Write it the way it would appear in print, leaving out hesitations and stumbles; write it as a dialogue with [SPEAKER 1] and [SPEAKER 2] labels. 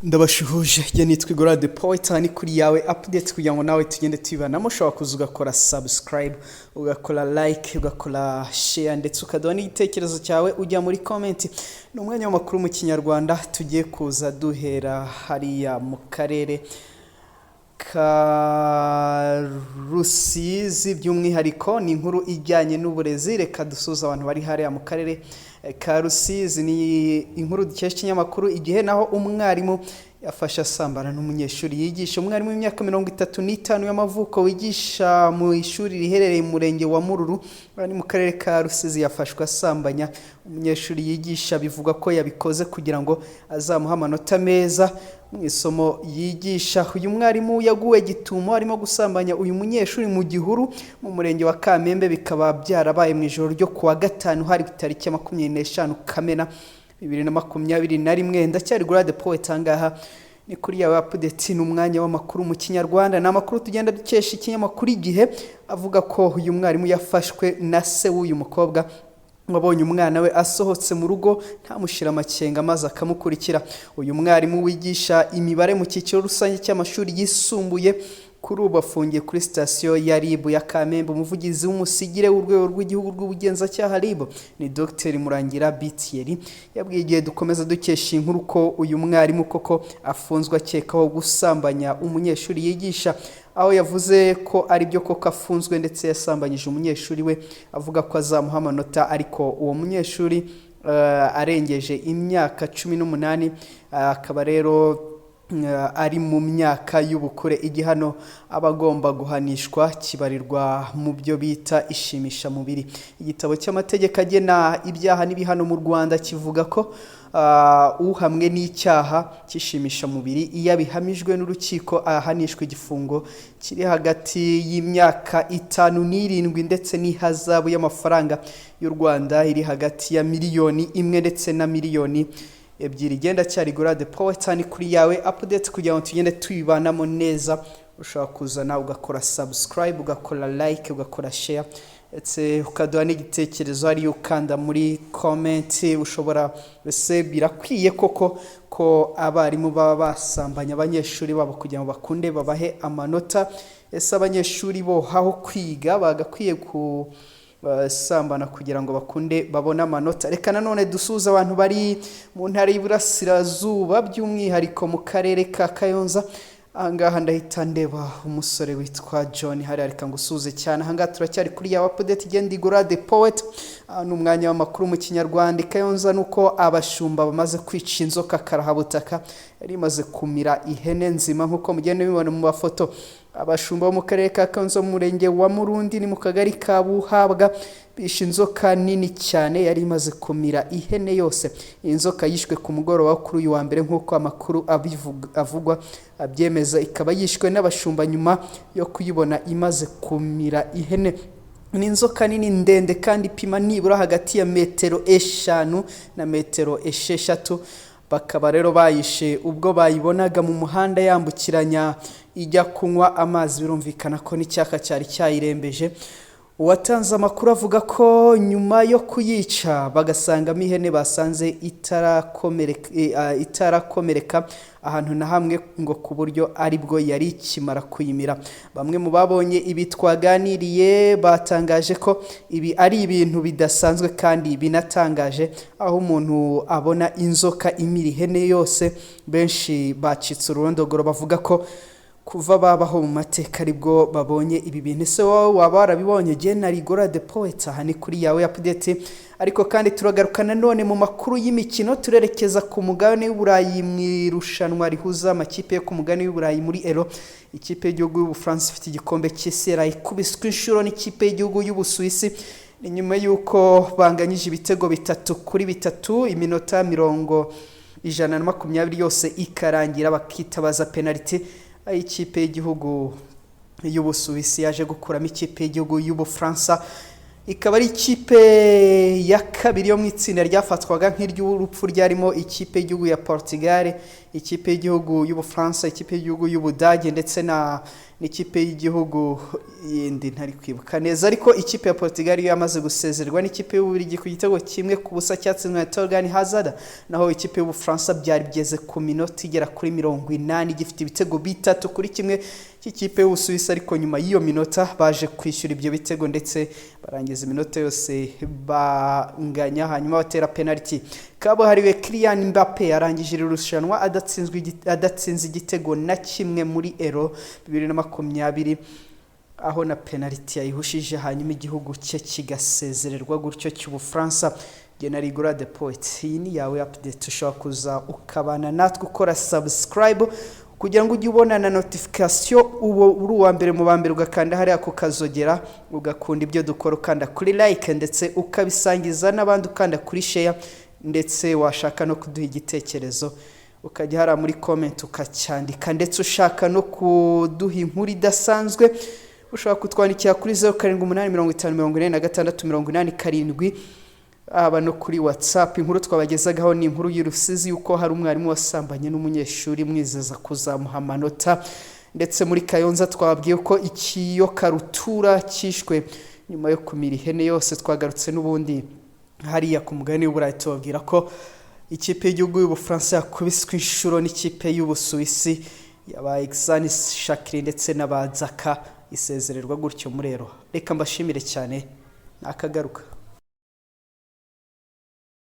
[SPEAKER 1] Ndabashuhuje je nitwa Igora the Poet ni kuri yawe update kugira ngo nawe tugende tubibanamo. Ushobora kuza ugakora subscribe, ugakora like, ugakora share ndetse ukaduha n'igitekerezo cyawe ujya muri comment. Ni umwanya w'amakuru mu Kinyarwanda tugiye kuza duhera hariya mu karere ka Rusizi, by'umwihariko ni inkuru ijyanye n'uburezi. Reka dusuza abantu bari hariya mu karere ka Rusizi. Ni inkuru dukesha ikinyamakuru Igihe, naho umwarimu yafasha asambana n'umunyeshuri yigisha. Umwarimu w'imyaka 35 y'amavuko wigisha mu ishuri riherereye mu murenge wa Mururu ari mu karere ka Rusizi yafashwe asambanya umunyeshuri yigisha. Bivuga ko yabikoze kugira ngo azamuha amanota meza mu isomo yigisha. Uyu mwarimu yaguwe gitumo arimo gusambanya uyu munyeshuri mu Gihuru mu murenge wa Kamembe. Bikaba byarabaye mu ijoro ryo kuwa gatanu hari tariki 25 Kamena 2021. Ndacyari Igora the Poet angaha ni kuri yawe update. Ni umwanya w'amakuru mu Kinyarwanda. Na makuru tugenda dukesha ikinyamakuru Igihe avuga ko uyu mwarimu yafashwe na se w'uyu mukobwa wabonye umwana we asohotse mu rugo ntamushira amakenga maze akamukurikira. Uyu mwarimu wigisha imibare mu cyiciro rusange cy'amashuri yisumbuye kuri ubu afungiye kuri sitasiyo ya RIB ya Kamembe. Umuvugizi w'umusigire w'urwego rw'igihugu rw'ubugenzacyaha RIB ni Dr Murangira Bitieri yabwiye Igihe dukomeza dukesha inkuru ko uyu mwarimu koko afunzwe akekaho gusambanya umunyeshuri yigisha, aho yavuze ko ari byo koko afunzwe ndetse yasambanyije umunyeshuri we avuga ko azamuha amanota, ariko uwo munyeshuri arengeje imyaka 18 akaba rero ari mu myaka y'ubukure. Igihano abagomba guhanishwa kibarirwa mu byo bita ishimisha mubiri. Igitabo cy'amategeko agena ibyaha n'ibihano mu Rwanda kivuga ko uhamwe n'icyaha kishimisha mubiri iyo bihamijwe n'urukiko ahanishwa igifungo kiri hagati y'imyaka 5 n'irindwi ndetse n'ihazabu y'amafaranga y'u Rwanda iri hagati ya miliyoni 1 ndetse na miliyoni 2. Genda cyari Igora the Poet ni kuri yawe update kugira ngo tugende tubibanamo neza. Ushobora kuzana ugakora subscribe, ugakora like, ugakora share ndetse ukaduha n'igitekerezo ari ukanda muri comment. Ushobora ese birakwiye koko ko abarimu baba basambanya abanyeshuri babo kugira ngo bakunde babahe amanota? Ese abanyeshuri bo haho kwiga bagakwiye ku sambana kugira ngo bakunde babona amanota? Reka nanone dusuza abantu bari mu ntara y'Iburasirazuba, by'umwihariko mu karere ka Kayonza. Ahangaha ndahita ndeba umusore witwa John hari ariko ngusuze cyane. Ahangaha turacyari kuri ya update igenda Igora the Poet. N'umwanya w'amakuru mu Kinyarwanda. Kayonza nuko abashumba bamaze kwica inzoka karahabutaka yari imaze kumira ihene nzima nkuko mugende bibona mu mafoto. Abashumba bo mu karere ka Kayonza mu murenge wa Murundi ni mu kagari ka Buhabwa bishe inzoka nini cyane yari imaze kumira ihene yose. Inzoka yishwe ku mugoroba kuri uyu wa mbere nkuko amakuru avugwa abyemeza. Ikaba yishwe n'abashumba nyuma yo kuyibona imaze kumira ihene. Ni inzoka nini ndende kandi ipima nibura hagati ya metero 5 na metero 6. Bakaba rero bayishe ubwo bayibonaga mu muhanda yambukiranya ijya kunywa amazi. Birumvikana ko n'icyaka cyari cyayirembeje. Uwatanze amakuru avuga ko nyuma yo kuyica bagasangamo ihene basanze itarakomereka ahantu na hamwe ngo ku buryo aribwo yari ikimara kuyimira. Bamwe mu babonye ibi twaganiriye batangaje ko ibi ari ibintu bidasanzwe kandi binatangaje, aho umuntu abona inzoka imira ihene yose. Benshi bacitse ururondogoro bavuga ko kuva babaho mu mateka aribwo babonye ibi bintu. Se wowe waba warabibonye? Gena Igora the Poet aha ni kuri yawe update. Ariko kandi turagarukana none mu makuru y'imikino, turerekeza ku mugabane w'Uburayi mu irushanwa rihuza amakipe yo ku mugabane w'Uburayi muri Euro. Ikipe y'igihugu y'Ubufaransa ifite igikombe cy'isi ikubiswe inshuro n'ikipe y'igihugu y'Ubusuwisi ni nyuma y'uko banganyije ibitego 3-3 iminota 120 yose ikarangira bakitabaza penalty. Ikipe y'igihugu y'Ubusuwisi yaje gukuramo ikipe y'igihugu y'Ubufaransa ikaba ari ikipe ya kabiri yo mu itsinda ryafatwaga nk'iry'urupfu ryarimo ikipe y'igihugu ya Portugal, ikipe y'igihugu y'Ubufaransa, ikipe y'igihugu y'Ubudage ndetse n'ikipe y'igihugu yindi ntari kwibuka neza, ariko ikipe ya Portugal yo yamaze gusezerwa n'ikipe y'Ububiligi ku gitego kimwe ku busa cyatsinzwe na Torgan Hazard, naho ikipe y'Ubufaransa byari bigeze ku minota igera kuri 80 gifite ibitego bitatu kuri kimwe cy'ikipe y'Ubusuwisi, ariko nyuma y'iyo minota baje kwishyura ibyo bitego ndetse barangiza iminota yose banganya, hanyuma batera penalty. Kabuhariwe Kylian Mbappe arangije irushanwa adatsinze igitego na kimwe muri Euro 2020, aho na penalty yayihushije hanyuma igihugu cye kigasezererwa gutyo cy'Ubufaransa. Genari Gora de Poet, iyi ni yawe update, ushobora kuza ukabana natwe ukora subscribe kugira ngo ujye ubona na notification uri uwa mbere mu bambere, ugakanda hariya ku kazogera, ugakunda ibyo dukora, ukanda kuri like ndetse ukabisangiza n'abandi, ukanda kuri share ndetse washaka no kuduha igitekerezo ukajya hariya muri comment ukacyandika, ndetse ushaka no kuduha inkuru idasanzwe ushobora kutwandikira kuri 0785444687 aba no kuri WhatsApp. Inkuru twabagezagaho ni inkuru y'Urusizi yuko hari umwarimu wasambanye n'umunyeshuri mwizeza kuzamuha amanota, ndetse muri Kayonza twababwiye ko ikiyoka rutura kishwe nyuma yo kumira ihene yose. Twagarutse n'ubundi hariya ku mugani w'Uburayi tubabwira ko ikipe y'igihugu y'Ubufaransa yakubiswe inshuro n'ikipe y'Ubusuwisi yaba Exanis Shakiri ndetse n'abazaka isezererwa gutyo murero. Reka mbashimire cyane, nakagaruka.